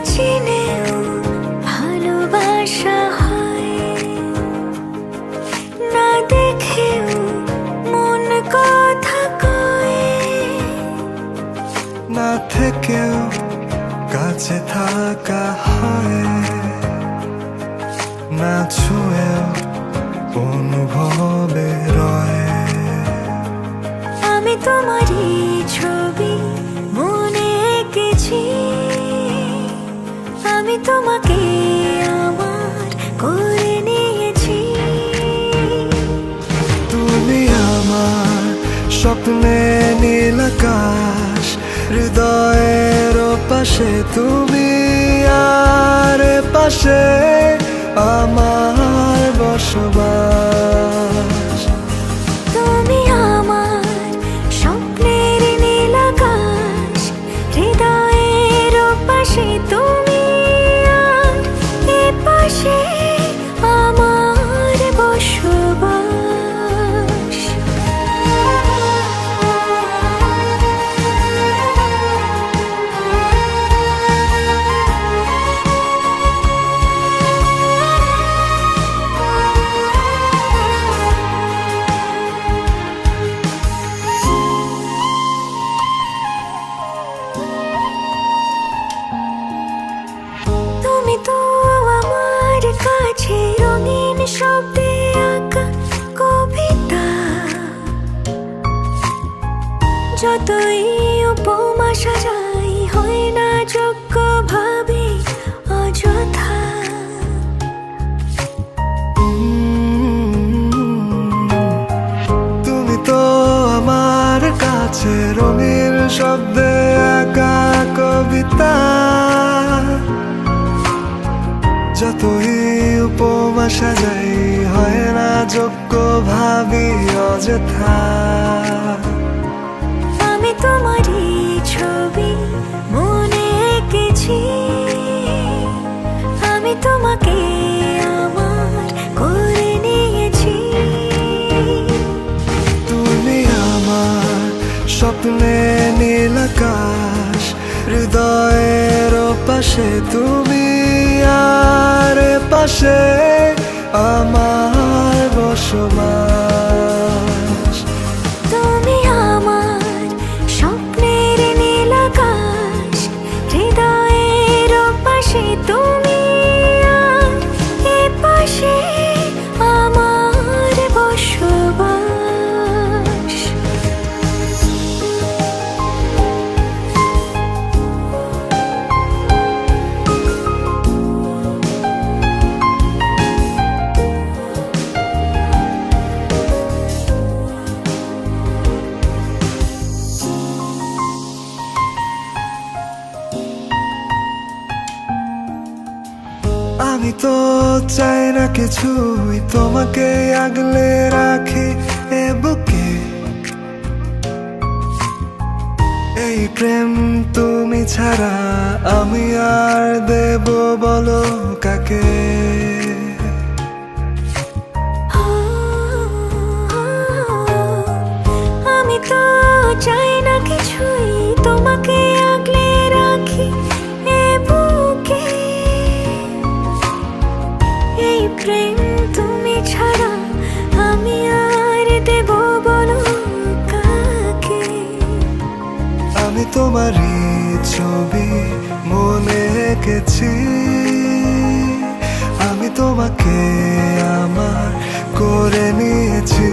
চিনেও ভালোবাসা হয় না, দেখেও মন কথা কয় না থেকেও কাছে থাকা হয়, না ছুঁয়েও অনুভবে রয়। আমি তোমারই ছবি মনে এঁকেছি, আমি তোমাকে আমার করে নিয়েছি। তুমি আমার স্বপ্নে নীল আকাশ, হৃদয়ের পাশে তুমি আর পাশে আমার বসবাস। তুমি আমার স্বপ্নের নীল আকাশ, হৃদয়ের পাশে তুমি আর এ পাশে আমার বসবাস। তুমি তো আমার কাছে রঙিন শব্দে আঁকা কবিতা, যতই উপমা সাজাই হয় না যোগ্য ভাবে অযথা। তুমি তো আমার কাছে রঙিন শব্দে আঁকা কবিতা, যতই উপমা সাজাই হয় না যোগ্য ভাবি অযথা। আমি তোমারই ছবি মনে এঁকেছি, আমি তোমাকে আমার করে নিয়েছি। তুমি আমার স্বপ্নে নীল আকাশ, হৃদয়ের পাশে তুমি আর পাশে আমার বসবাস। তুমি আমার স্বপ্নের নীল আকাশ, হৃদয়ের পাশে তুমি আর এ পাশে আমার বসবাস। আমি তো চাই না কিছুই, তোমাকে আগলে রাখি এ বুকে। এই প্রেম তুমি ছাড়া আমি আর দেব বলো কাকে? আমি তো চাই না কিছুই, তোমাকে আগলে রাখি এ বুকে। এই প্রেম তুমি ছাড়া আমি আর দেব বলো কাকে? আমি তোমারই ছবি মনে এঁকেছি, আমি তোমাকে আমার করে নিয়েছি।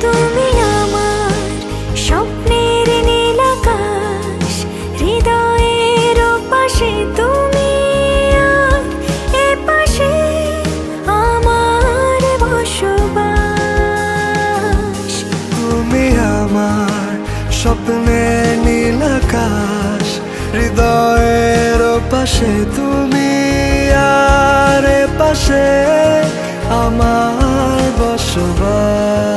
তুমি আমার স্বপ্নের নীল আকাশ, হৃদয়ের পাশে তুমি আর এ পাশে আমার বসবাস। তুমি আমার স্বপ্নে নীল আকাশ, হৃদয়ের পাশে তুমি আর পাশে আমার বসবাস।